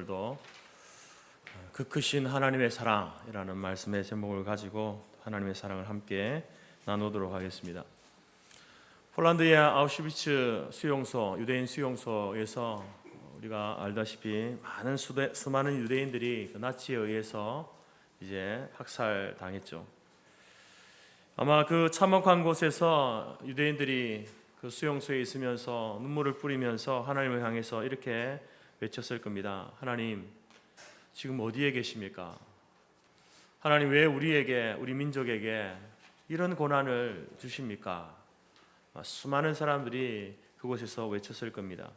오늘도 그 크신 하나님의 사랑이라는 말씀의 제목을 가지고 하나님의 사랑을 함께 나누도록 하겠습니다. 폴란드의 아우슈비츠 수용소, 유대인 수용소에서 우리가 알다시피 수많은 유대인들이 그 나치에 의해서 이제 학살당했죠. 아마 그 참혹한 곳에서 유대인들이 그 수용소에 있으면서 눈물을 뿌리면서 하나님을 향해서 이렇게 외쳤을 겁니다. 하나님, 지금 어디에 계십니까? 하나님, 왜 우리 민족에게 이런 고난을 주십니까? 수많은 사람들이 그곳에서 외쳤을 겁니다.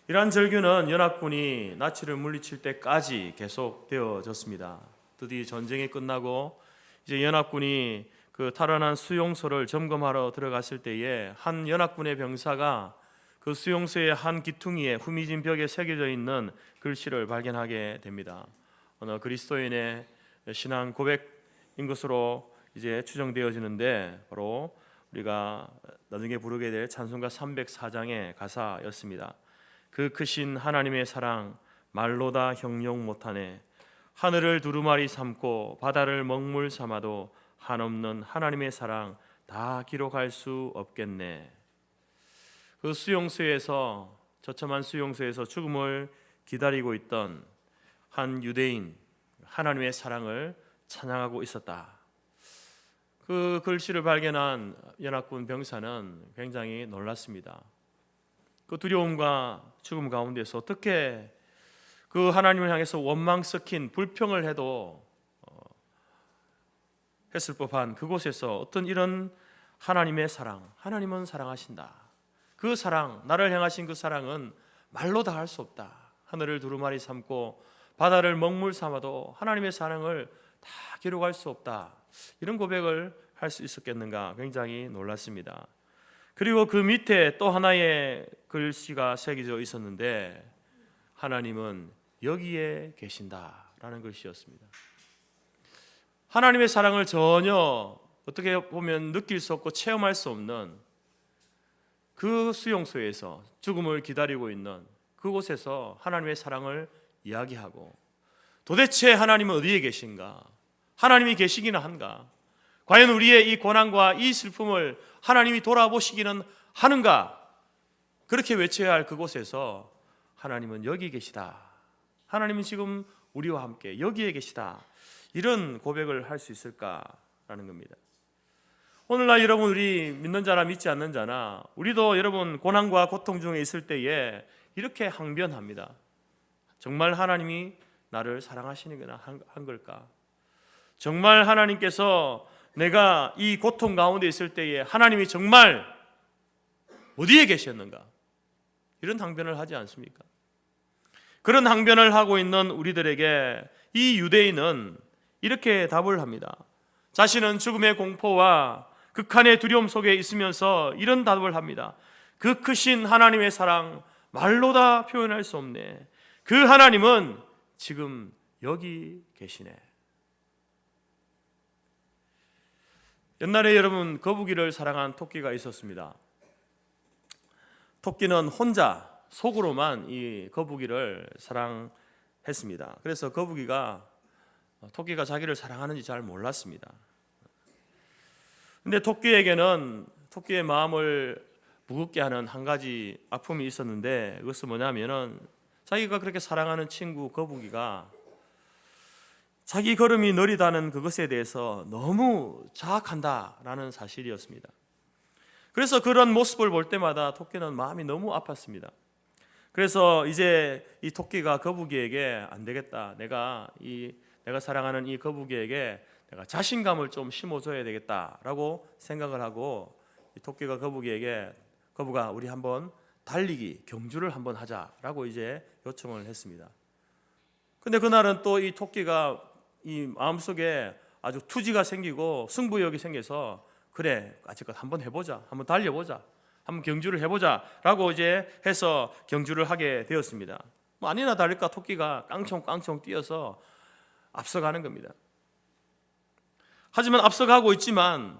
이러한 절규는 연합군이 나치를 물리칠 때까지 계속되어졌습니다. 드디어 전쟁이 끝나고 이제 연합군이 그 탈환한 수용소를 점검하러 들어갔을 때에 한 연합군의 병사가 그 수용소의 한 기퉁이에 후미진 벽에 새겨져 있는 글씨를 발견하게 됩니다. 어느 그리스도인의 신앙 고백인 것으로 이제 추정되어지는데 바로 우리가 나중에 부르게 될 찬송가 304장의 가사였습니다. 그 크신 하나님의 사랑 말로 다 형용 못하네. 하늘을 두루마리 삼고 바다를 먹물 삼아도 한없는 하나님의 사랑 다 기록할 수 없겠네. 그 수용소에서, 처참한 수용소에서 죽음을 기다리고 있던 한 유대인, 하나님의 사랑을 찬양하고 있었다. 그 글씨를 발견한 연합군 병사는 굉장히 놀랐습니다. 그 두려움과 죽음 가운데서 어떻게 그 하나님을 향해서 원망 섞인 불평을 해도 했을 법한 그곳에서 어떤 이런 하나님의 사랑, 하나님은 사랑하신다. 그 사랑, 나를 향하신 그 사랑은 말로 다 할 수 없다. 하늘을 두루마리 삼고 바다를 먹물 삼아도 하나님의 사랑을 다 기록할 수 없다. 이런 고백을 할 수 있었겠는가 굉장히 놀랐습니다. 그리고 그 밑에 또 하나의 글씨가 새겨져 있었는데 하나님은 여기에 계신다라는 글씨였습니다. 하나님의 사랑을 전혀 어떻게 보면 느낄 수 없고 체험할 수 없는 그 수용소에서 죽음을 기다리고 있는 그곳에서 하나님의 사랑을 이야기하고 도대체 하나님은 어디에 계신가? 하나님이 계시기는 한가? 과연 우리의 이 고난과 이 슬픔을 하나님이 돌아보시기는 하는가? 그렇게 외쳐야 할 그곳에서 하나님은 여기 계시다. 하나님은 지금 우리와 함께 여기에 계시다. 이런 고백을 할 수 있을까라는 겁니다. 오늘날 여러분, 우리 믿는 자나 믿지 않는 자나 우리도 여러분 고난과 고통 중에 있을 때에 이렇게 항변합니다. 정말 하나님이 나를 사랑하시는구나 한 걸까? 정말 하나님께서 내가 이 고통 가운데 있을 때에 하나님이 정말 어디에 계셨는가? 이런 항변을 하지 않습니까? 그런 항변을 하고 있는 우리들에게 이 유대인은 이렇게 답을 합니다. 자신은 죽음의 공포와 극한의 두려움 속에 있으면서 이런 답을 합니다. 그 크신 하나님의 사랑 말로 다 표현할 수 없네. 그 하나님은 지금 여기 계시네. 옛날에 여러분 거북이를 사랑한 토끼가 있었습니다. 토끼는 혼자 속으로만 이 거북이를 사랑했습니다. 그래서 토끼가 자기를 사랑하는지 잘 몰랐습니다. 근데 토끼에게는 토끼의 마음을 무겁게 하는 한 가지 아픔이 있었는데 그것은 뭐냐면은 자기가 그렇게 사랑하는 친구 거북이가 자기 걸음이 느리다는 그것에 대해서 너무 자학한다라는 사실이었습니다. 그래서 그런 모습을 볼 때마다 토끼는 마음이 너무 아팠습니다. 그래서 이제 이 토끼가 거북이에게 안 되겠다. 내가 사랑하는 이 거북이에게 내가 자신감을 좀 심어줘야 되겠다라고 생각을 하고 이 토끼가 거북이에게 거북아 우리 한번 달리기 경주를 한번 하자라고 이제 요청을 했습니다. 근데 그날은 또 이 토끼가 이 마음속에 아주 투지가 생기고 승부욕이 생겨서 그래 아직껏 한번 해보자, 한번 달려보자, 한번 경주를 해보자라고 이제 해서 경주를 하게 되었습니다. 뭐 아니나 다를까 토끼가 깡총깡총 뛰어서 앞서가는 겁니다. 하지만 앞서가고 있지만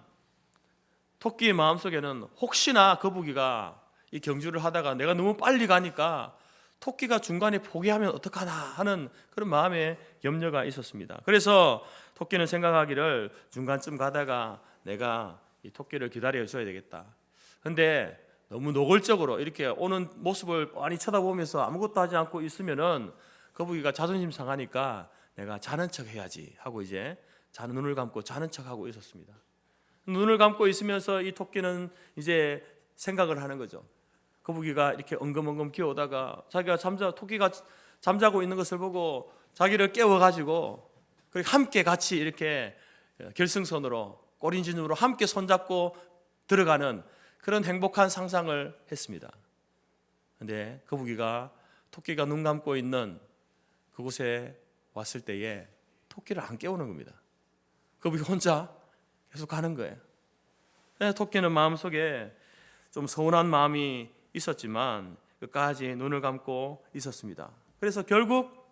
토끼의 마음속에는 혹시나 거북이가 이 경주를 하다가 내가 너무 빨리 가니까 토끼가 중간에 포기하면 어떡하나 하는 그런 마음의 염려가 있었습니다. 그래서 토끼는 생각하기를 중간쯤 가다가 내가 이 토끼를 기다려줘야 되겠다. 근데 너무 노골적으로 이렇게 오는 모습을 뻔히 쳐다보면서 아무것도 하지 않고 있으면은 거북이가 자존심 상하니까 내가 자는 척 해야지 하고 이제 눈을 감고 자는 척 하고 있었습니다. 눈을 감고 있으면서 이 토끼는 이제 생각을 하는 거죠. 거북이가 이렇게 엉금엉금 기어오다가 자기가 토끼가 잠자고 있는 것을 보고 자기를 깨워가지고 함께 같이 이렇게 결승선으로 꼬린진으로 함께 손잡고 들어가는 그런 행복한 상상을 했습니다. 그런데 거북이가 토끼가 눈 감고 있는 그곳에 왔을 때에 토끼를 안 깨우는 겁니다. 거북이 혼자 계속 가는 거예요. 토끼는 마음속에 좀 서운한 마음이 있었지만 끝까지 눈을 감고 있었습니다. 그래서 결국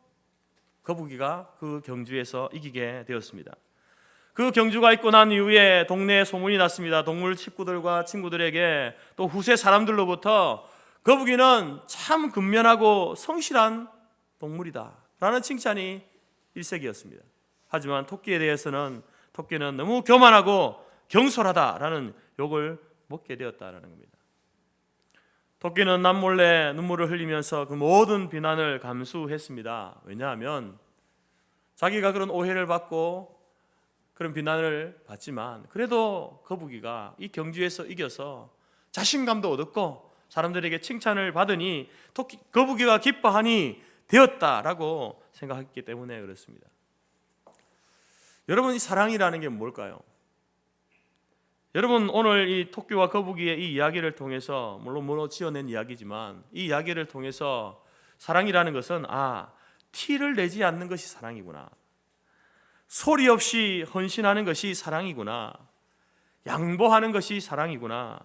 거북이가 그 경주에서 이기게 되었습니다. 그 경주가 있고 난 이후에 동네에 소문이 났습니다. 동물 식구들과 친구들에게 또 후세 사람들로부터 거북이는 참 근면하고 성실한 동물이다 라는 칭찬이 일색이었습니다. 하지만 토끼에 대해서는 토끼는 너무 교만하고 경솔하다라는 욕을 먹게 되었다라는 겁니다. 토끼는 남몰래 눈물을 흘리면서 그 모든 비난을 감수했습니다. 왜냐하면 자기가 그런 오해를 받고 그런 비난을 받지만 그래도 거북이가 이 경주에서 이겨서 자신감도 얻었고 사람들에게 칭찬을 받으니 거북이가 기뻐하니 되었다라고 생각했기 때문에 그렇습니다. 여러분, 이 사랑이라는 게 뭘까요? 여러분, 오늘 이 토끼와 거북이의 이 이야기를 통해서 물론 지어낸 이야기지만 이 이야기를 통해서 사랑이라는 것은 티를 내지 않는 것이 사랑이구나, 소리 없이 헌신하는 것이 사랑이구나, 양보하는 것이 사랑이구나,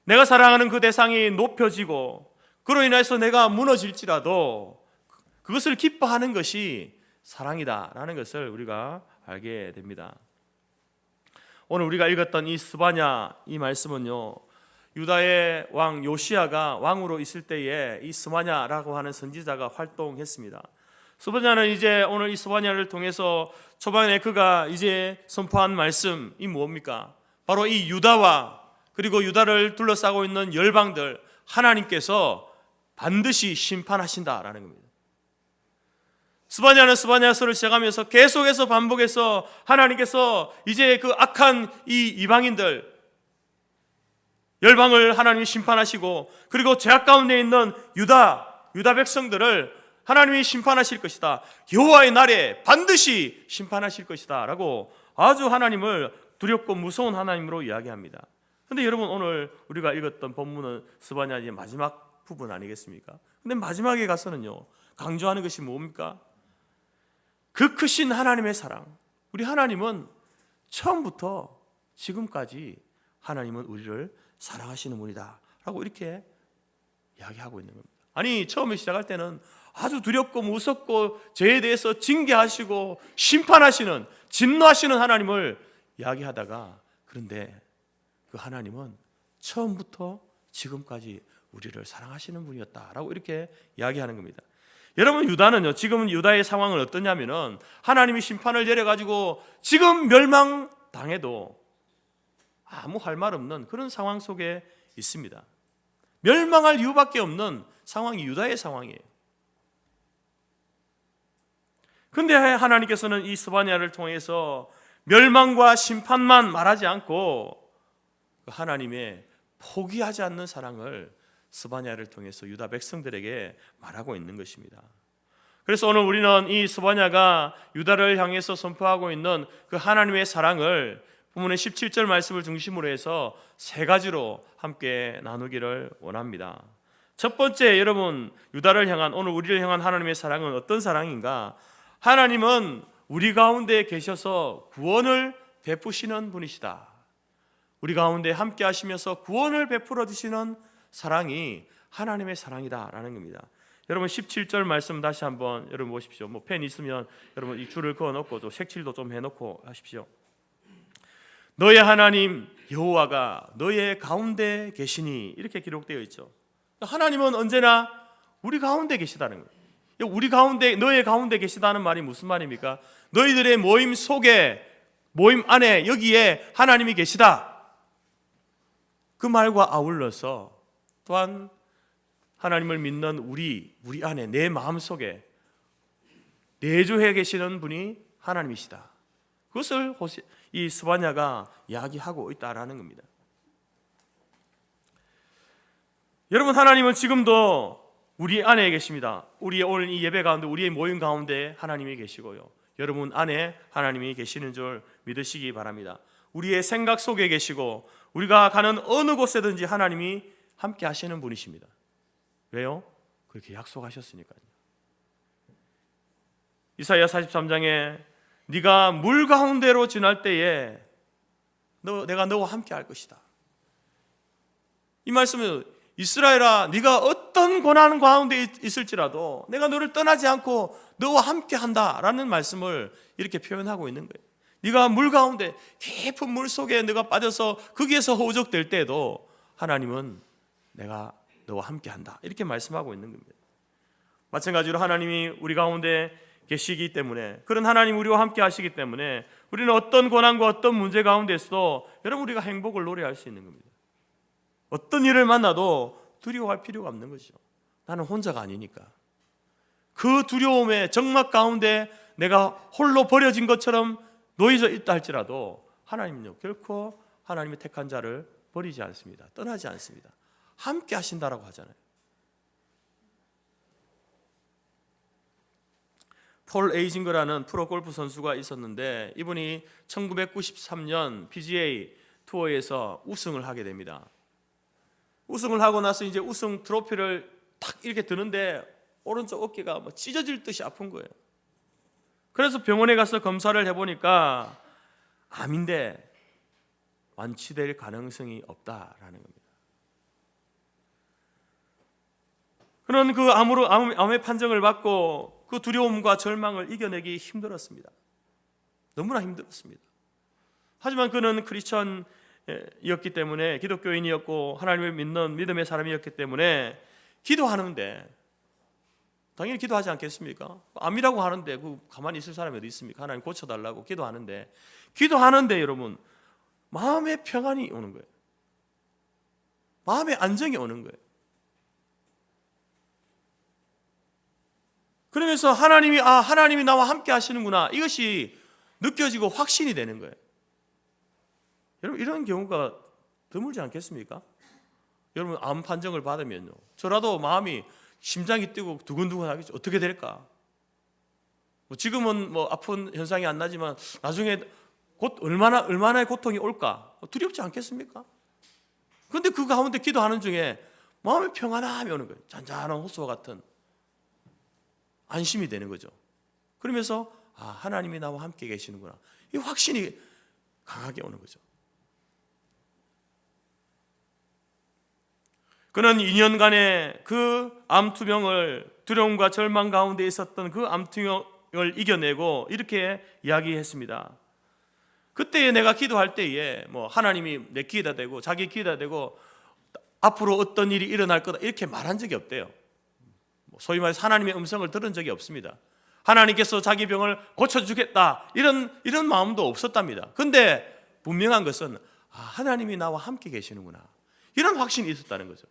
내가 사랑하는 그 대상이 높여지고 그로 인해서 내가 무너질지라도 그것을 기뻐하는 것이 사랑이다라는 것을 우리가 알게 됩니다. 오늘 우리가 읽었던 이 스바냐 이 말씀은요, 유다의 왕 요시야가 왕으로 있을 때에 이 스바냐라고 하는 선지자가 활동했습니다. 스바냐는 이제 오늘 이 스바냐를 통해서 초반에 그가 이제 선포한 말씀이 뭡니까? 바로 이 유다와 그리고 유다를 둘러싸고 있는 열방들 하나님께서 반드시 심판하신다라는 겁니다. 스바냐는 스바냐서를 시작하면서 계속해서 반복해서 하나님께서 이제 그 악한 이 이방인들 열방을 하나님이 심판하시고 그리고 죄악 가운데 있는 유다 백성들을 하나님이 심판하실 것이다, 여호와의 날에 반드시 심판하실 것이다 라고 아주 하나님을 두렵고 무서운 하나님으로 이야기합니다. 그런데 여러분, 오늘 우리가 읽었던 본문은 스바냐의 마지막 부분 아니겠습니까? 근데 마지막에 가서는요, 강조하는 것이 뭡니까? 그 크신 하나님의 사랑. 우리 하나님은 처음부터 지금까지 하나님은 우리를 사랑하시는 분이다 라고 이렇게 이야기하고 있는 겁니다. 아니, 처음에 시작할 때는 아주 두렵고 무섭고 죄에 대해서 징계하시고 심판하시는, 진노하시는 하나님을 이야기하다가, 그런데 그 하나님은 처음부터 지금까지 우리를 사랑하시는 분이었다라고 이렇게 이야기하는 겁니다. 여러분, 유다는요, 지금 유다의 상황은 어떠냐면은 하나님이 심판을 내려가지고 지금 멸망당해도 아무 할 말 없는 그런 상황 속에 있습니다. 멸망할 이유밖에 없는 상황이 유다의 상황이에요. 그런데 하나님께서는 이 스바냐를 통해서 멸망과 심판만 말하지 않고 하나님의 포기하지 않는 사랑을 스바냐를 통해서 유다 백성들에게 말하고 있는 것입니다. 그래서 오늘 우리는 이 스바냐가 유다를 향해서 선포하고 있는 그 하나님의 사랑을 본문의 17절 말씀을 중심으로 해서 세 가지로 함께 나누기를 원합니다. 첫 번째, 여러분, 유다를 향한, 오늘 우리를 향한 하나님의 사랑은 어떤 사랑인가? 하나님은 우리 가운데 계셔서 구원을 베푸시는 분이시다. 우리 가운데 함께 하시면서 구원을 베풀어 주시는 사랑이 하나님의 사랑이다라는 겁니다. 여러분, 17절 말씀 다시 한번 여러분 보십시오. 펜 있으면 여러분 이 줄을 그어 놓고 또 색칠도 좀 해놓고 하십시오. 너의 하나님 여호와가 너의 가운데 계시니, 이렇게 기록되어 있죠. 하나님은 언제나 우리 가운데 계시다는 거예요. 우리 가운데, 너의 가운데 계시다는 말이 무슨 말입니까? 너희들의 모임 속에, 모임 안에, 여기에 하나님이 계시다. 그 말과 아울러서 또한 하나님을 믿는 우리 안에, 내 마음속에 내주해 계시는 분이 하나님이시다. 그것을 이 스바냐가 이야기하고 있다라는 겁니다. 여러분, 하나님은 지금도 우리 안에 계십니다. 우리의 오늘 이 예배 가운데, 우리의 모임 가운데 하나님이 계시고요, 여러분 안에 하나님이 계시는 줄 믿으시기 바랍니다. 우리의 생각 속에 계시고 우리가 가는 어느 곳에든지 하나님이 함께 하시는 분이십니다. 왜요? 그렇게 약속하셨으니까요. 이사야 43장에 네가 물 가운데로 지날 때에 내가 너와 함께 할 것이다. 이 말씀은 이스라엘아, 네가 어떤 고난 가운데 있을지라도 내가 너를 떠나지 않고 너와 함께 한다라는 말씀을 이렇게 표현하고 있는 거예요. 네가 물 가운데, 깊은 물 속에 네가 빠져서 거기에서 허우적될 때에도 하나님은 내가 너와 함께 한다, 이렇게 말씀하고 있는 겁니다. 마찬가지로 하나님이 우리 가운데 계시기 때문에, 그런 하나님 우리와 함께 하시기 때문에 우리는 어떤 고난과 어떤 문제 가운데서도 여러분 우리가 행복을 노래할 수 있는 겁니다. 어떤 일을 만나도 두려워할 필요가 없는 것이죠. 나는 혼자가 아니니까. 그 두려움의 적막 가운데 내가 홀로 버려진 것처럼 놓여져 있다 할지라도 하나님은요, 결코 하나님의 택한 자를 버리지 않습니다. 떠나지 않습니다. 함께 하신다라고 하잖아요. 폴 에이징거라는 프로 골프 선수가 있었는데, 이분이 1993년 PGA 투어에서 우승을 하게 됩니다. 우승을 하고 나서 이제 우승 트로피를 탁 이렇게 드는데 오른쪽 어깨가 뭐 찢어질 듯이 아픈 거예요. 그래서 병원에 가서 검사를 해보니까 암인데 완치될 가능성이 없다라는 겁니다. 그런 그 암의 판정을 받고 그 두려움과 절망을 이겨내기 힘들었습니다. 너무나 힘들었습니다. 하지만 그는 크리스천이었기 때문에, 기독교인이었고 하나님을 믿는 믿음의 사람이었기 때문에 기도하는데, 당연히 기도하지 않겠습니까? 암이라고 하는데 그 가만히 있을 사람이 어디 있습니까? 하나님 고쳐달라고 기도하는데 여러분, 마음의 평안이 오는 거예요. 마음의 안정이 오는 거예요. 그러면서 하나님이 나와 함께 하시는구나, 이것이 느껴지고 확신이 되는 거예요. 여러분, 이런 경우가 드물지 않겠습니까? 여러분, 암 판정을 받으면요, 저라도 마음이, 심장이 뛰고 두근두근 하겠죠. 어떻게 될까? 지금은 아픈 현상이 안 나지만 나중에 곧 얼마나의 고통이 올까? 두렵지 않겠습니까? 그런데 그 가운데 기도하는 중에 마음의 평안함이 오는 거예요. 잔잔한 호수와 같은 안심이 되는 거죠. 그러면서 하나님이 나와 함께 계시는구나, 이 확신이 강하게 오는 거죠. 그는 2년간의 그 암투병을, 두려움과 절망 가운데 있었던 그 암투병을 이겨내고 이렇게 이야기했습니다. 그때 내가 기도할 때에 하나님이 내 귀에다 대고 자기 귀에다 대고 앞으로 어떤 일이 일어날 거다 이렇게 말한 적이 없대요. 소위 말해서 하나님의 음성을 들은 적이 없습니다. 하나님께서 자기 병을 고쳐주겠다 이런 마음도 없었답니다. 그런데 분명한 것은 하나님이 나와 함께 계시는구나, 이런 확신이 있었다는 거죠.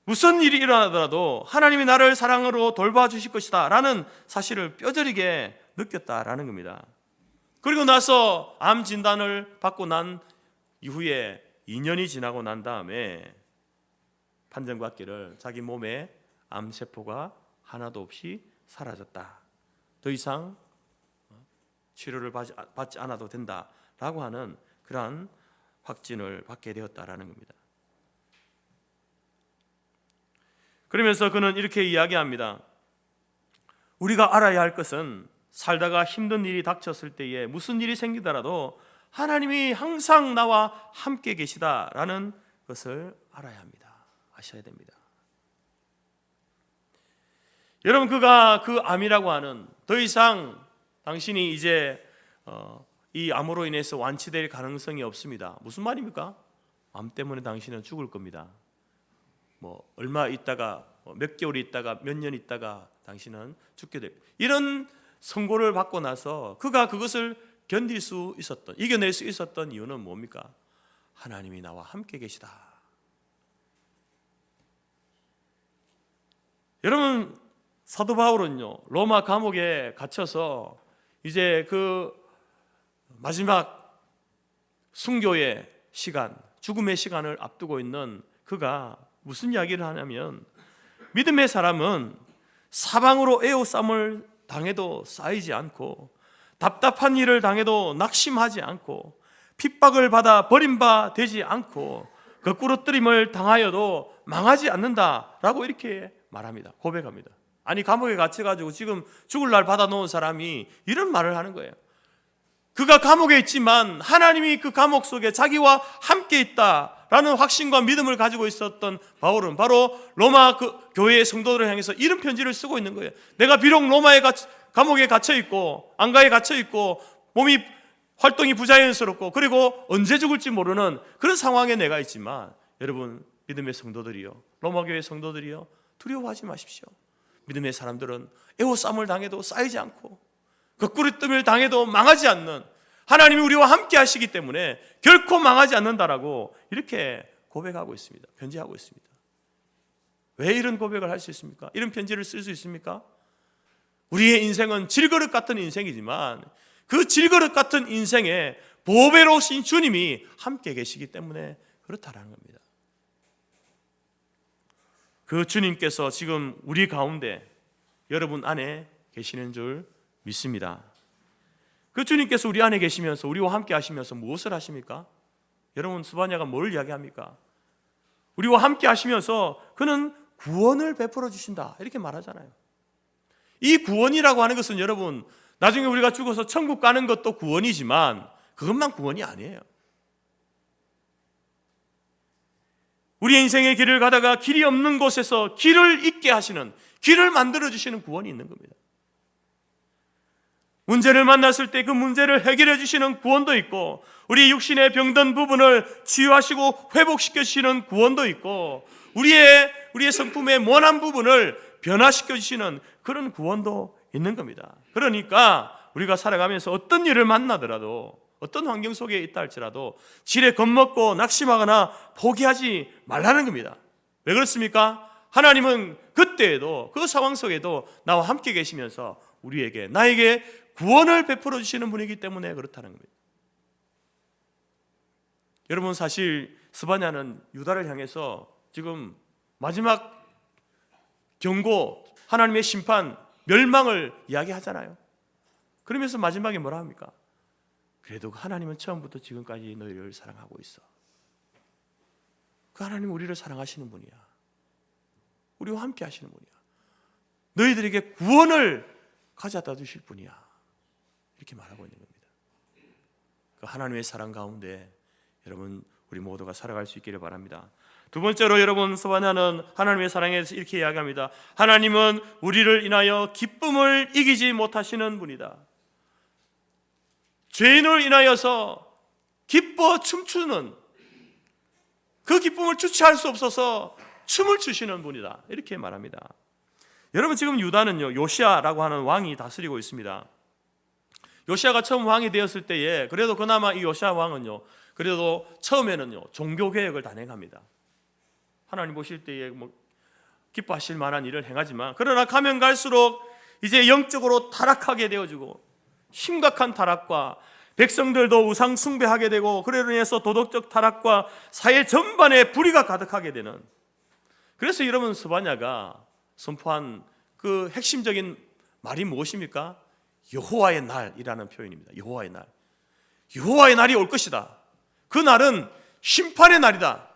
무슨 일이 일어나더라도 하나님이 나를 사랑으로 돌봐주실 것이다 라는 사실을 뼈저리게 느꼈다라는 겁니다. 그리고 나서 암 진단을 받고 난 이후에 2년이 지나고 난 다음에 판정받기를 자기 몸에 암세포가 하나도 없이 사라졌다, 더 이상 치료를 받지 않아도 된다라고 하는 그러한 확진을 받게 되었다라는 겁니다. 그러면서 그는 이렇게 이야기합니다. 우리가 알아야 할 것은 살다가 힘든 일이 닥쳤을 때에 무슨 일이 생기더라도 하나님이 항상 나와 함께 계시다라는 것을 알아야 합니다. 아셔야 됩니다. 여러분, 그가 그 암이라고 하는, 더 이상 당신이 이제 이 암으로 인해서 완치될 가능성이 없습니다. 무슨 말입니까? 암 때문에 당신은 죽을 겁니다. 얼마 있다가 몇 개월 있다가 몇 년 있다가 당신은 죽게 될, 이런 선고를 받고 나서 그가 그것을 이겨낼 수 있었던 이유는 뭡니까? 하나님이 나와 함께 계시다. 여러분, 사도 바울은요, 로마 감옥에 갇혀서 이제 그 마지막 순교의 시간, 죽음의 시간을 앞두고 있는 그가 무슨 이야기를 하냐면, 믿음의 사람은 사방으로 애호쌈을 당해도 쌓이지 않고, 답답한 일을 당해도 낙심하지 않고, 핍박을 받아 버림바 되지 않고, 거꾸로 뜨림을 당하여도 망하지 않는다라고 이렇게 말합니다. 고백합니다. 아니, 감옥에 갇혀가지고 지금 죽을 날 받아놓은 사람이 이런 말을 하는 거예요. 그가 감옥에 있지만 하나님이 그 감옥 속에 자기와 함께 있다라는 확신과 믿음을 가지고 있었던 바울은 바로 로마 그 교회의 성도들을 향해서 이런 편지를 쓰고 있는 거예요. 내가 비록 감옥에 갇혀있고 안가에 갇혀있고 몸이 활동이 부자연스럽고 그리고 언제 죽을지 모르는 그런 상황에 내가 있지만, 여러분, 믿음의 성도들이요, 로마 교회 성도들이요, 두려워하지 마십시오. 믿음의 사람들은 애호쌈을 당해도 쌓이지 않고 거꾸로 뜸을 당해도 망하지 않는 하나님이 우리와 함께 하시기 때문에 결코 망하지 않는다라고 이렇게 고백하고 있습니다. 편지하고 있습니다. 왜 이런 고백을 할 수 있습니까? 이런 편지를 쓸 수 있습니까? 우리의 인생은 질그릇 같은 인생이지만 그 질그릇 같은 인생에 보배로우신 주님이 함께 계시기 때문에 그렇다라는 겁니다. 그 주님께서 지금 우리 가운데 여러분 안에 계시는 줄 믿습니다. 그 주님께서 우리 안에 계시면서 우리와 함께 하시면서 무엇을 하십니까? 여러분, 스바냐가 뭘 이야기합니까? 우리와 함께 하시면서 그는 구원을 베풀어 주신다 이렇게 말하잖아요. 이 구원이라고 하는 것은 여러분, 나중에 우리가 죽어서 천국 가는 것도 구원이지만 그것만 구원이 아니에요. 우리의 인생의 길을 가다가 길이 없는 곳에서 길을 있게 하시는, 길을 만들어 주시는 구원이 있는 겁니다. 문제를 만났을 때 그 문제를 해결해 주시는 구원도 있고, 우리 육신의 병든 부분을 치유하시고 회복시켜 주시는 구원도 있고, 우리의 성품의 모난 부분을 변화시켜 주시는 그런 구원도 있는 겁니다. 그러니까 우리가 살아가면서 어떤 일을 만나더라도, 어떤 환경 속에 있다 할지라도 지레 겁먹고 낙심하거나 포기하지 말라는 겁니다. 왜 그렇습니까? 하나님은 그때에도, 그 상황 속에도 나와 함께 계시면서 나에게 구원을 베풀어 주시는 분이기 때문에 그렇다는 겁니다. 여러분, 사실 스바냐는 유다를 향해서 지금 마지막 경고, 하나님의 심판, 멸망을 이야기하잖아요. 그러면서 마지막에 뭐라 합니까? 그래도 하나님은 처음부터 지금까지 너희를 사랑하고 있어. 그 하나님은 우리를 사랑하시는 분이야. 우리와 함께 하시는 분이야. 너희들에게 구원을 가져다 주실 분이야. 이렇게 말하고 있는 겁니다. 그 하나님의 사랑 가운데 여러분, 우리 모두가 살아갈 수 있기를 바랍니다. 두 번째로 여러분, 스바냐는 하나님의 사랑에서 이렇게 이야기합니다. 하나님은 우리를 인하여 기쁨을 이기지 못하시는 분이다. 죄인을 인하여서 기뻐 춤추는, 그 기쁨을 주체할 수 없어서 춤을 추시는 분이다. 이렇게 말합니다. 여러분, 지금 유다는요, 요시아라고 하는 왕이 다스리고 있습니다. 요시아가 처음 왕이 되었을 때에 그래도 그나마 이 요시아 왕은요, 그래도 처음에는요 종교개혁을 단행합니다. 하나님 보실 때에 기뻐하실 만한 일을 행하지만, 그러나 가면 갈수록 이제 영적으로 타락하게 되어지고, 심각한 타락과 백성들도 우상 숭배하게 되고, 그로 인해서 도덕적 타락과 사회 전반에 불의가 가득하게 되는, 그래서 여러분, 스바냐가 선포한 그 핵심적인 말이 무엇입니까? 여호와의 날이라는 표현입니다. 여호와의 날. 여호와의 날이 올 것이다. 그 날은 심판의 날이다.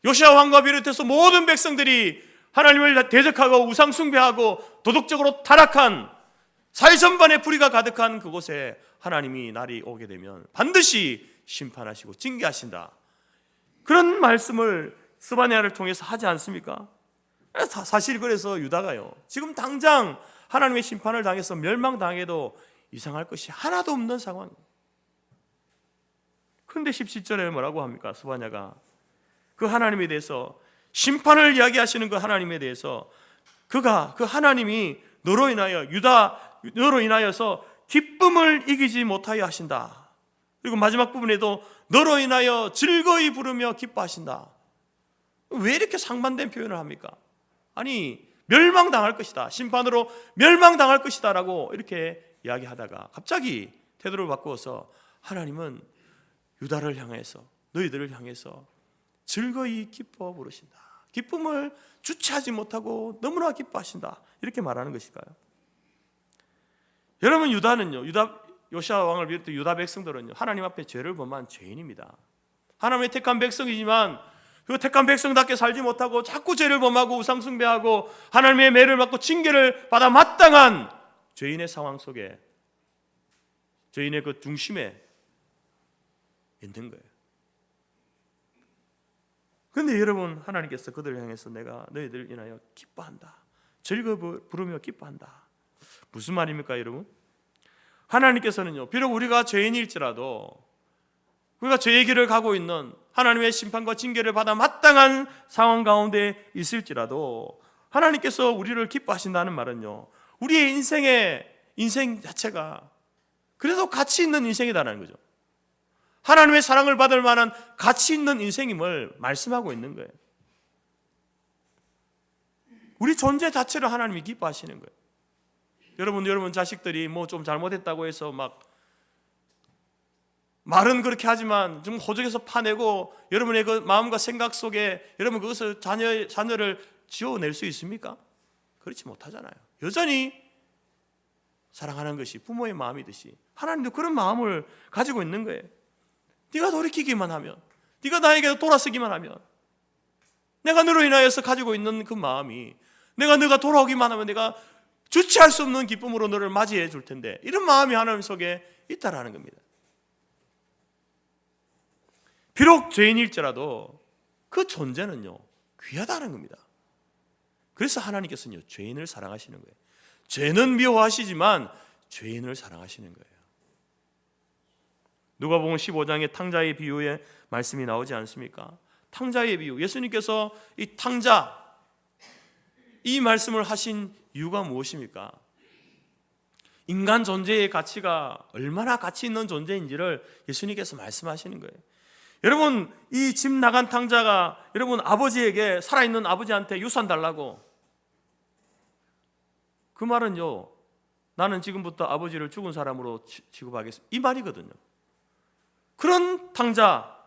요시아 왕과 비롯해서 모든 백성들이 하나님을 대적하고 우상 숭배하고 도덕적으로 타락한, 사회 전반에 불의가 가득한 그곳에 하나님이 날이 오게 되면 반드시 심판하시고 징계하신다. 그런 말씀을 스바냐를 통해서 하지 않습니까? 사실 그래서 유다가요, 지금 당장 하나님의 심판을 당해서 멸망당해도 이상할 것이 하나도 없는 상황. 그런데 17절에 뭐라고 합니까? 스바냐가 그 하나님에 대해서 심판을 이야기하시는 그 하나님에 대해서 그 하나님이 너로 인하여서 기쁨을 이기지 못하여 하신다. 그리고 마지막 부분에도 너로 인하여 즐거이 부르며 기뻐하신다. 왜 이렇게 상반된 표현을 합니까? 아니, 멸망당할 것이다, 심판으로 멸망당할 것이다 라고 이렇게 이야기하다가 갑자기 태도를 바꾸어서 하나님은 유다를 향해서, 너희들을 향해서 즐거이 기뻐 부르신다, 기쁨을 주체하지 못하고 너무나 기뻐하신다, 이렇게 말하는 것일까요? 여러분, 요시아 왕을 비롯해 유다 백성들은요, 하나님 앞에 죄를 범한 죄인입니다. 하나님의 택한 백성이지만 그 택한 백성답게 살지 못하고 자꾸 죄를 범하고 우상 숭배하고 하나님의 매를 받고 징계를 받아 마땅한 죄인의 상황 속에, 죄인의 그 중심에 있는 거예요. 그런데 여러분, 하나님께서 그들을 향해서 내가 너희들을 인하여 기뻐한다, 즐거이 부르며 기뻐한다. 무슨 말입니까, 여러분? 하나님께서는요, 비록 우리가 죄인일지라도, 우리가 죄의 길을 가고 있는, 하나님의 심판과 징계를 받아 마땅한 상황 가운데 있을지라도 하나님께서 우리를 기뻐하신다는 말은요, 우리의 인생 자체가 그래도 가치 있는 인생이다라는 거죠. 하나님의 사랑을 받을 만한 가치 있는 인생임을 말씀하고 있는 거예요. 우리 존재 자체를 하나님이 기뻐하시는 거예요. 여러분 자식들이 뭐 좀 잘못했다고 해서 막 말은 그렇게 하지만 좀 호적에서 파내고 여러분의 그 마음과 생각 속에 여러분 그것을 자녀를 지어낼 수 있습니까? 그렇지 못하잖아요. 여전히 사랑하는 것이 부모의 마음이듯이 하나님도 그런 마음을 가지고 있는 거예요. 네가 돌이키기만 하면, 네가 나에게 돌아서기만 하면, 내가 너로 인하여서 가지고 있는 그 마음이, 너가 돌아오기만 하면 내가 주체할 수 없는 기쁨으로 너를 맞이해 줄 텐데, 이런 마음이 하나님 속에 있다라는 겁니다. 비록 죄인일지라도 그 존재는요, 귀하다는 겁니다. 그래서 하나님께서는요, 죄인을 사랑하시는 거예요. 죄는 미워하시지만 죄인을 사랑하시는 거예요. 누가복음 15장의 탕자의 비유에 말씀이 나오지 않습니까? 탕자의 비유, 예수님께서 이 탕자, 이 말씀을 하신 이유가 무엇입니까? 인간 존재의 가치가 얼마나 가치 있는 존재인지를 예수님께서 말씀하시는 거예요. 여러분, 이 집 나간 탕자가 여러분 아버지에게, 살아있는 아버지한테 유산 달라고, 그 말은요, 나는 지금부터 아버지를 죽은 사람으로 취급하겠습니다, 이 말이거든요. 그런 탕자,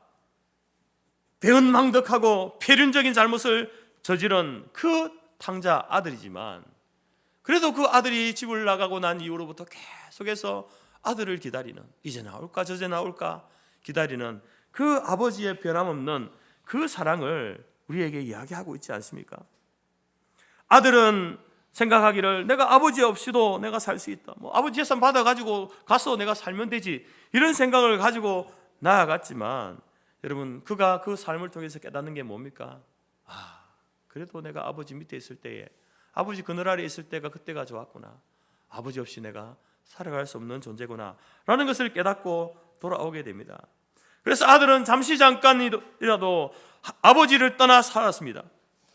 배은망덕하고 폐륜적인 잘못을 저지른 그 탕자 아들이지만, 그래도 그 아들이 집을 나가고 난 이후로부터 계속해서 아들을 기다리는, 이제 나올까 저제 나올까 기다리는 그 아버지의 변함없는 그 사랑을 우리에게 이야기하고 있지 않습니까? 아들은 생각하기를 내가 아버지 없이도 내가 살 수 있다, 뭐 아버지 재산 받아가지고 가서 내가 살면 되지, 이런 생각을 가지고 나아갔지만, 여러분, 그가 그 삶을 통해서 깨닫는 게 뭡니까? 그래도 내가 아버지 밑에 있을 때에, 아버지 그늘 아래 있을 때가 그때가 좋았구나, 아버지 없이 내가 살아갈 수 없는 존재구나 라는 것을 깨닫고 돌아오게 됩니다. 그래서 아들은 잠시 잠깐이라도 아버지를 떠나 살았습니다.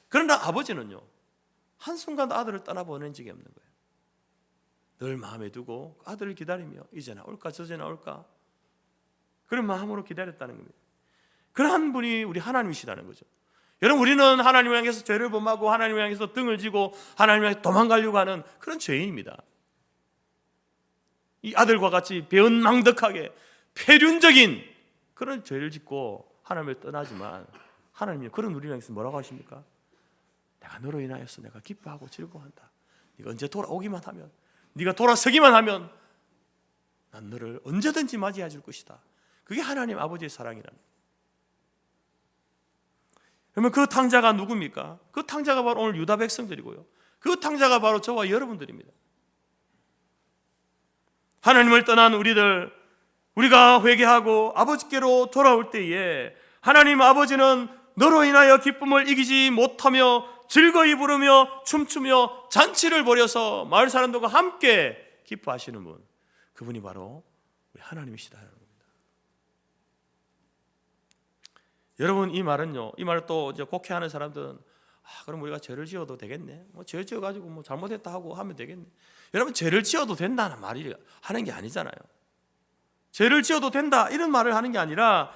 그러나 아버지는요, 한순간도 아들을 떠나보낸 적이 없는 거예요. 늘 마음에 두고 아들을 기다리며 이제 나올까 저제 나올까 그런 마음으로 기다렸다는 겁니다. 그러한 분이 우리 하나님이시다는 거죠. 여러분, 우리는 하나님을 향해서 죄를 범하고 하나님을 향해서 등을 지고 하나님을 향해서 도망가려고 하는 그런 죄인입니다. 이 아들과 같이 배은망덕하게 폐륜적인 그런 죄를 짓고 하나님을 떠나지만, 하나님이 그런 우리를 향해서 뭐라고 하십니까? 내가 너로 인하여서 내가 기뻐하고 즐거워한다. 네가 언제 돌아오기만 하면, 네가 돌아서기만 하면 난 너를 언제든지 맞이해 줄 것이다. 그게 하나님 아버지의 사랑이라는 거예요. 그러면 그 탕자가 누굽니까? 그 탕자가 바로 오늘 유다 백성들이고요, 그 탕자가 바로 저와 여러분들입니다. 하나님을 떠난 우리가 회개하고 아버지께로 돌아올 때에 하나님 아버지는 너로 인하여 기쁨을 이기지 못하며 즐거이 부르며 춤추며 잔치를 벌여서 마을 사람들과 함께 기뻐하시는 분, 그분이 바로 우리 하나님이시다는 겁니다. 여러분 이 말은요, 이 말을 또 이제 곡해하는 사람들은 그럼 우리가 죄를 지어도 되겠네. 뭐 죄 지어가지고 뭐 잘못했다 하고 하면 되겠네. 여러분 죄를 지어도 된다는 말이 하는 게 아니잖아요. 죄를 지어도 된다 이런 말을 하는 게 아니라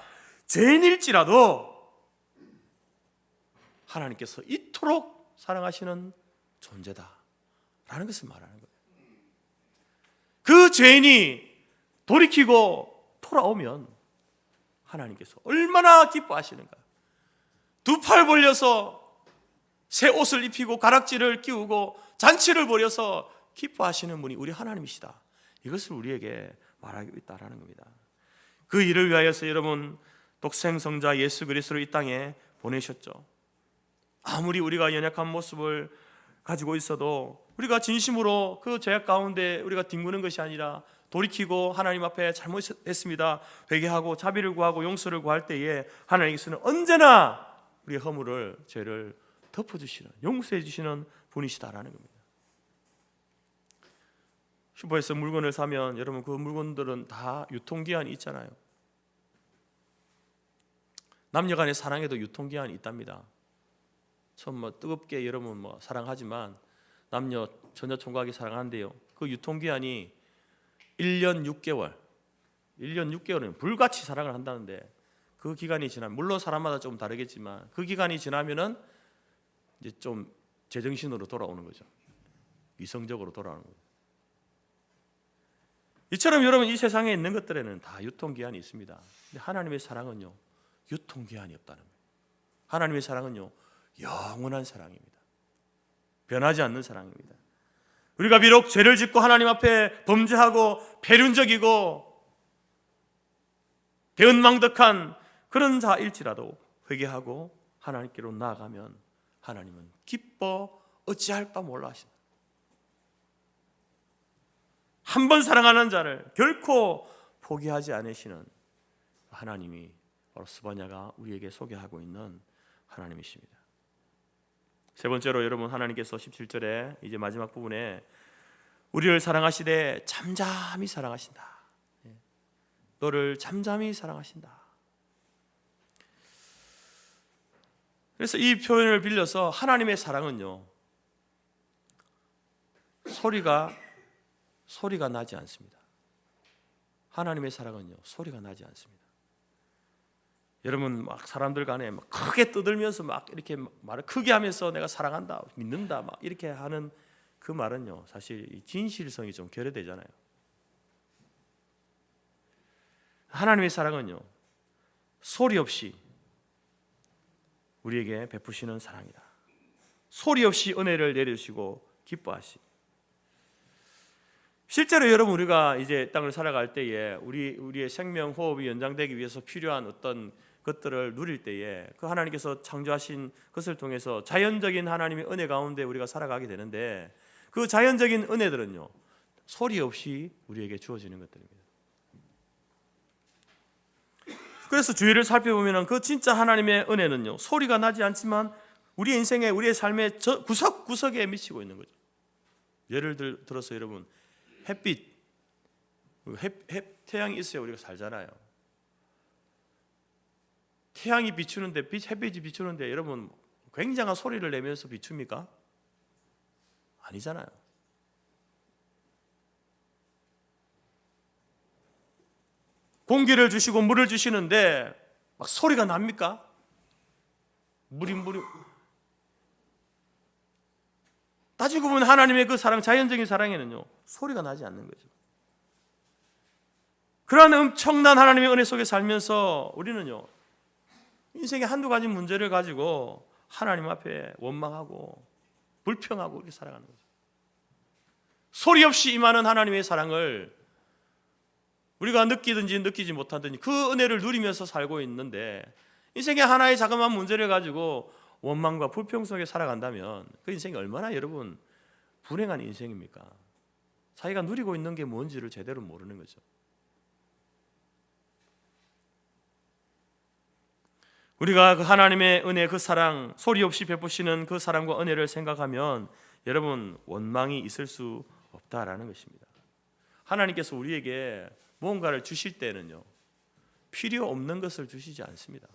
죄인일지라도 하나님께서 이토록 사랑하시는 존재다라는 것을 말하는 거예요. 그 죄인이 돌이키고 돌아오면 하나님께서 얼마나 기뻐하시는가. 두 팔 벌려서 새 옷을 입히고 가락지를 끼우고 잔치를 벌여서 기뻐하시는 분이 우리 하나님이시다. 이것을 우리에게 말하고 있다라는 겁니다. 그 일을 위하여서 여러분 독생성자 예수 그리스도를 이 땅에 보내셨죠. 아무리 우리가 연약한 모습을 가지고 있어도 우리가 진심으로 그 죄악 가운데 우리가 뒹구는 것이 아니라 돌이키고 하나님 앞에 잘못했습니다 회개하고 자비를 구하고 용서를 구할 때에 하나님께서는 언제나 우리의 허물을 죄를 덮어주시는, 용서해 주시는 분이시다라는 겁니다. 슈퍼에서 물건을 사면 여러분 그 물건들은 다 유통기한이 있잖아요. 남녀간의 사랑에도 유통기한이 있답니다. 처음 뜨겁게 여러분 사랑하지만 남녀 처녀 총각이 사랑하는데요, 그 유통기한이 1년 6개월 1년 6개월은 불같이 사랑을 한다는데 그 기간이 지나면, 물론 사람마다 좀 다르겠지만 그 기간이 지나면은 이제 좀 제정신으로 돌아오는 거죠. 이성적으로 돌아오는 거죠. 이처럼 여러분 이 세상에 있는 것들에는 다 유통기한이 있습니다. 근데 하나님의 사랑은요 유통기한이 없다는 거예요. 하나님의 사랑은요 영원한 사랑입니다. 변하지 않는 사랑입니다. 우리가 비록 죄를 짓고 하나님 앞에 범죄하고 패륜적이고 대은망덕한 그런 자일지라도 회개하고 하나님께로 나아가면 하나님은 기뻐 어찌할 바 몰라 하신다. 한 번 사랑하는 자를 결코 포기하지 않으시는 하나님이 바로 스바냐가 우리에게 소개하고 있는 하나님이십니다. 세 번째로 여러분 하나님께서 17절에 이제 마지막 부분에 우리를 사랑하시되 잠잠히 사랑하신다. 너를 잠잠히 사랑하신다. 그래서 이 표현을 빌려서 하나님의 사랑은요 소리가 나지 않습니다. 하나님의 사랑은요 소리가 나지 않습니다. 여러분 막 사람들 간에 막 크게 떠들면서 막 이렇게 말을 크게 하면서 내가 사랑한다, 믿는다 막 이렇게 하는 그 말은요 사실 진실성이 좀 결여되잖아요. 하나님의 사랑은요 소리 없이 우리에게 베푸시는 사랑이다. 소리 없이 은혜를 내려주시고 기뻐하시. 실제로 여러분 우리가 이제 땅을 살아갈 때에 우리의 생명 호흡이 연장되기 위해서 필요한 어떤 것들을 누릴 때에 그 하나님께서 창조하신 것을 통해서 자연적인 하나님의 은혜 가운데 우리가 살아가게 되는데 그 자연적인 은혜들은요 소리 없이 우리에게 주어지는 것들입니다. 그래서 주위를 살펴보면 그 진짜 하나님의 은혜는요 소리가 나지 않지만 우리 인생에 우리의 삶의 구석구석에 미치고 있는 거죠. 예를 들어서 여러분 햇빛, 태양이 있어야 우리가 살잖아요. 태양이 비추는데 햇빛이 비추는데 여러분 굉장한 소리를 내면서 비춥니까? 아니잖아요. 공기를 주시고 물을 주시는데 막 소리가 납니까? 물이 따지고 보면 하나님의 그 사랑, 자연적인 사랑에는요 소리가 나지 않는 거죠. 그러한 엄청난 하나님의 은혜 속에 살면서 우리는요 인생의 한두 가지 문제를 가지고 하나님 앞에 원망하고 불평하고 이렇게 살아가는 거죠. 소리 없이 임하는 하나님의 사랑을 우리가 느끼든지 느끼지 못하든지 그 은혜를 누리면서 살고 있는데 인생의 하나의 자그마한 문제를 가지고 원망과 불평 속에 살아간다면 그 인생이 얼마나 여러분 불행한 인생입니까? 자기가 누리고 있는 게 뭔지를 제대로 모르는 거죠. 우리가 그 하나님의 은혜, 그 사랑, 소리 없이 베푸시는 그 사랑과 은혜를 생각하면 여러분 원망이 있을 수 없다라는 것입니다. 하나님께서 우리에게 무언가를 주실 때는요 필요 없는 것을 주시지 않습니다.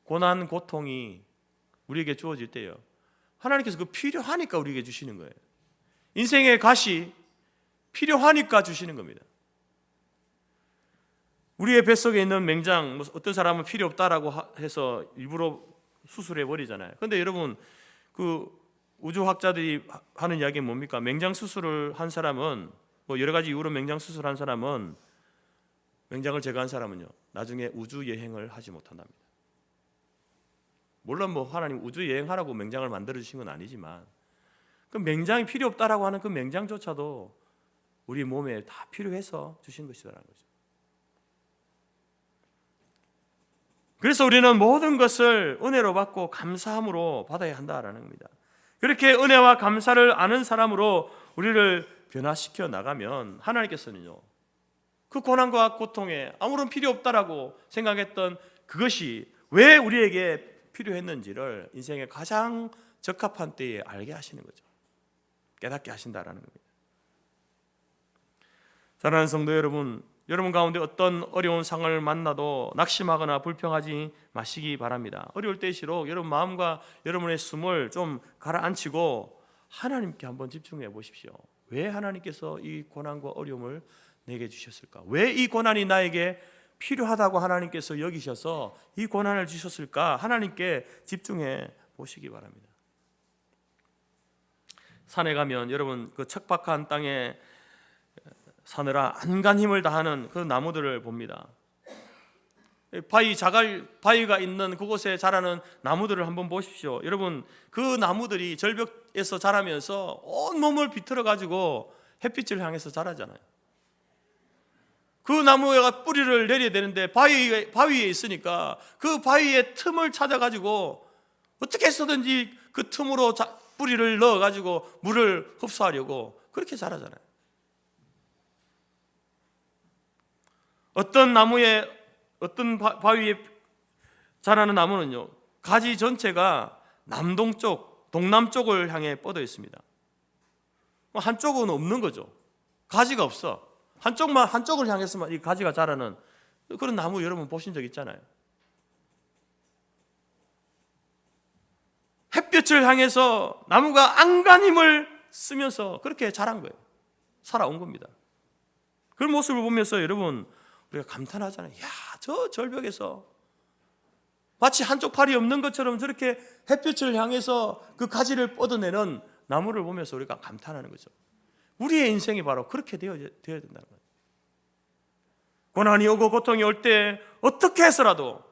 고난, 고통이 우리에게 주어질 때요, 하나님께서 그 필요하니까 우리에게 주시는 거예요. 인생의 갓이 필요하니까 주시는 겁니다. 우리의 뱃속에 있는 맹장, 어떤 사람은 필요 없다라고 해서 일부러 수술해 버리잖아요. 그런데 여러분, 그 우주학자들이 하는 이야기는 뭡니까? 맹장 수술을 한 사람은, 뭐 여러 가지 이유로 맹장 수술한 사람은, 맹장을 제거한 사람은요, 나중에 우주 여행을 하지 못한답니다. 물론 뭐 하나님 우주 여행하라고 맹장을 만들어 주신 건 아니지만, 그 맹장이 필요 없다라고 하는 그 맹장조차도 우리 몸에 다 필요해서 주신 것이라는 거죠. 그래서 우리는 모든 것을 은혜로 받고 감사함으로 받아야 한다라는 겁니다. 그렇게 은혜와 감사를 아는 사람으로 우리를 변화시켜 나가면 하나님께서는요, 그 고난과 고통에 아무런 필요 없다라고 생각했던 그것이 왜 우리에게 필요했는지를 인생의 가장 적합한 때에 알게 하시는 거죠. 깨닫게 하신다라는 겁니다. 사랑하는 성도 여러분, 여러분 가운데 어떤 어려운 상황을 만나도 낙심하거나 불평하지 마시기 바랍니다. 어려울 때일수록 여러분 마음과 여러분의 숨을 좀 가라앉히고 하나님께 한번 집중해 보십시오. 왜 하나님께서 이 고난과 어려움을 내게 주셨을까? 왜 이 고난이 나에게 필요하다고 하나님께서 여기셔서 이 고난을 주셨을까? 하나님께 집중해 보시기 바랍니다. 산에 가면 여러분 그 척박한 땅에 사느라 안간 힘을 다하는 그 나무들을 봅니다. 바위가 있는 그곳에 자라는 나무들을 한번 보십시오. 여러분, 그 나무들이 절벽에서 자라면서 온 몸을 비틀어 가지고 햇빛을 향해서 자라잖아요. 그 나무가 뿌리를 내려야 되는데 바위에 있으니까 그 바위의 틈을 찾아 가지고 어떻게 해서든지 그 틈으로 뿌리를 넣어 가지고 물을 흡수하려고 그렇게 자라잖아요. 어떤 바위에 자라는 나무는요, 가지 전체가 동남쪽을 향해 뻗어 있습니다. 한쪽은 없는 거죠. 가지가 없어. 한쪽을 향해서만 이 가지가 자라는 그런 나무 여러분 보신 적 있잖아요. 햇볕을 향해서 나무가 안간힘을 쓰면서 그렇게 자란 거예요. 살아온 겁니다. 그런 모습을 보면서 여러분 우리가 감탄하잖아요. 야, 저 절벽에서 마치 한쪽 팔이 없는 것처럼 저렇게 햇볕을 향해서 그 가지를 뻗어내는 나무를 보면서 우리가 감탄하는 거죠. 우리의 인생이 바로 그렇게 되어야 된다는 거예요. 고난이 오고 고통이 올 때 어떻게 해서라도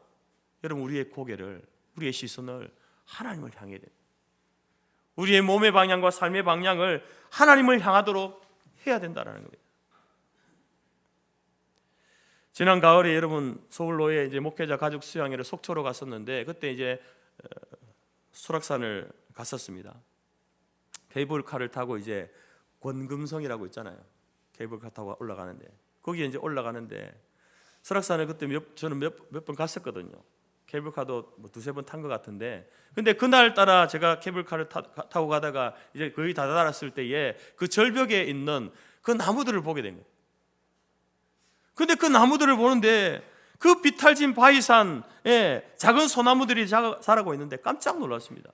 여러분 우리의 시선을 하나님을 향해야 됩니다. 우리의 몸의 방향과 삶의 방향을 하나님을 향하도록 해야 된다는 겁니다. 지난 가을에 여러분 서울로에 이제 목회자 가족 수양회를 속초로 갔었는데 그때 이제 설악산을 갔었습니다. 케이블카를 타고 이제 권금성이라고 있잖아요. 케이블카 타고 올라가는데 거기에 이제 올라가는데 설악산을 그때 저는 몇 번 갔었거든요. 케이블카도 뭐 두세 번 탄 것 같은데 근데 그날 따라 제가 케이블카를 타고 가다가 이제 거의 다 달았을 때에 그 절벽에 있는 그 나무들을 보게 된 거예요. 근데 그 나무들을 보는데 그 비탈진 바위산에 작은 소나무들이 자라고 있는데 깜짝 놀랐습니다.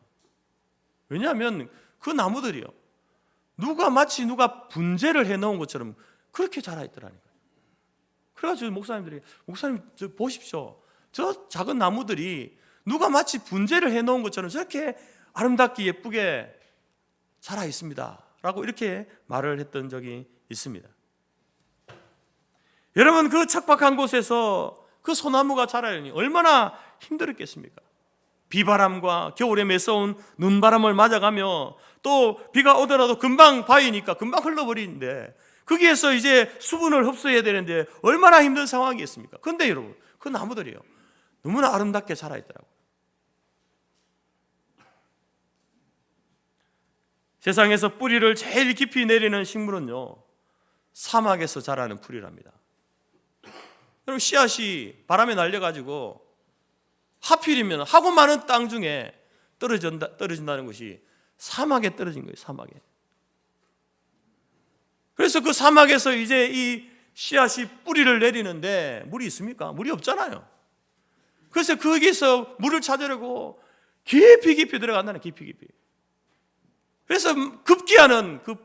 왜냐하면 그 나무들이요, 마치 누가 분재를 해놓은 것처럼 그렇게 자라있더라니까요. 그래가지고 목사님 저 보십시오. 저 작은 나무들이 누가 마치 분재를 해놓은 것처럼 저렇게 아름답게 예쁘게 자라있습니다 라고 이렇게 말을 했던 적이 있습니다. 여러분 그 척박한 곳에서 그 소나무가 자라려니 얼마나 힘들었겠습니까? 비바람과 겨울에 매서운 눈바람을 맞아가며 또 비가 오더라도 금방 바위니까 금방 흘러버리는데 거기에서 이제 수분을 흡수해야 되는데 얼마나 힘든 상황이겠습니까? 그런데 여러분 그 나무들이요 너무나 아름답게 자라있더라고요. 세상에서 뿌리를 제일 깊이 내리는 식물은요 사막에서 자라는 풀이랍니다. 여러분 씨앗이 바람에 날려가지고 하필이면 하고 많은 땅 중에 떨어진다는 것이 사막에 떨어진 거예요. 사막에. 그래서 그 사막에서 이제 이 씨앗이 뿌리를 내리는데 물이 있습니까? 물이 없잖아요. 그래서 거기서 물을 찾으려고 깊이 깊이 들어간다는, 깊이 깊이. 그래서 급기야는 그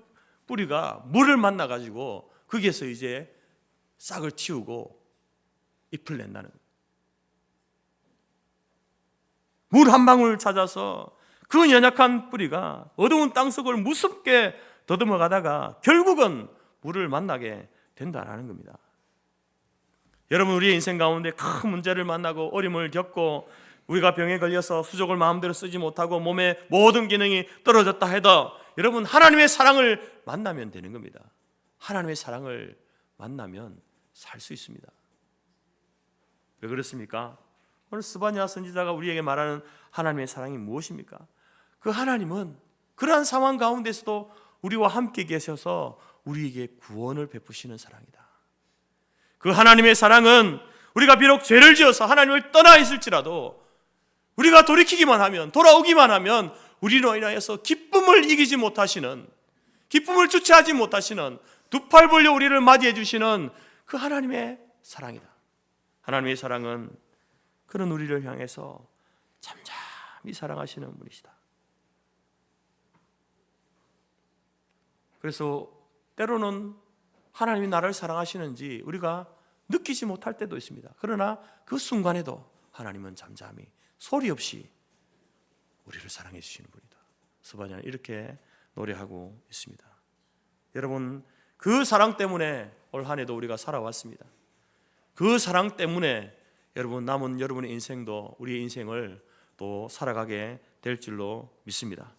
뿌리가 물을 만나 가지고 거기에서 이제 싹을 틔우고 잎을 낸다는 거예요. 물 한 방울 찾아서 그 연약한 뿌리가 어두운 땅속을 무섭게 더듬어 가다가 결국은 물을 만나게 된다라는 겁니다. 여러분, 우리의 인생 가운데 큰 문제를 만나고 어려움을 겪고 우리가 병에 걸려서 수족을 마음대로 쓰지 못하고 몸의 모든 기능이 떨어졌다 해도 여러분, 하나님의 사랑을 만나면 되는 겁니다. 하나님의 사랑을 만나면 살 수 있습니다. 왜 그렇습니까? 오늘 스바냐 선지자가 우리에게 말하는 하나님의 사랑이 무엇입니까? 그 하나님은 그러한 상황 가운데서도 우리와 함께 계셔서 우리에게 구원을 베푸시는 사랑이다. 그 하나님의 사랑은 우리가 비록 죄를 지어서 하나님을 떠나 있을지라도 우리가 돌이키기만 하면, 돌아오기만 하면 우리로 인하여서 기쁨을 이기지 못하시는, 기쁨을 주체하지 못하시는, 두 팔 벌려 우리를 맞이해 주시는 그 하나님의 사랑이다. 하나님의 사랑은 그런 우리를 향해서 잠잠히 사랑하시는 분이시다. 그래서 때로는 하나님이 나를 사랑하시는지 우리가 느끼지 못할 때도 있습니다. 그러나 그 순간에도 하나님은 잠잠히 소리 없이 우리를 사랑해 주시는 분이다. 스바냐는 이렇게 노래하고 있습니다. 여러분, 그 사랑 때문에 올 한 해도 우리가 살아왔습니다. 그 사랑 때문에 여러분, 남은 여러분의 인생도 우리의 인생을 또 살아가게 될 줄로 믿습니다.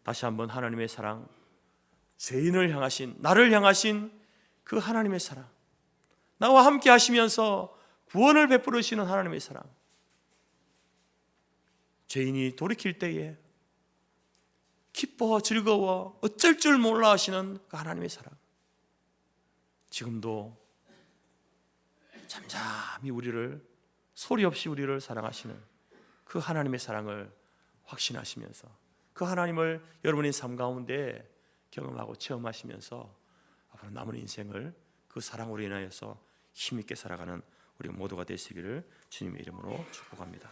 다시 한번 하나님의 사랑, 죄인을 향하신, 나를 향하신 그 하나님의 사랑, 나와 함께 하시면서 구원을 베풀으시는 하나님의 사랑, 죄인이 돌이킬 때에 기뻐 즐거워 어쩔 줄 몰라 하시는 그 하나님의 사랑, 지금도 잠잠히 우리를, 소리 없이 우리를 사랑하시는 그 하나님의 사랑을 확신하시면서 그 하나님을 여러분의 삶 가운데 경험하고 체험하시면서 앞으로 남은 인생을 그 사랑으로 인하여서 힘있게 살아가는 우리 모두가 되시기를 주님의 이름으로 축복합니다.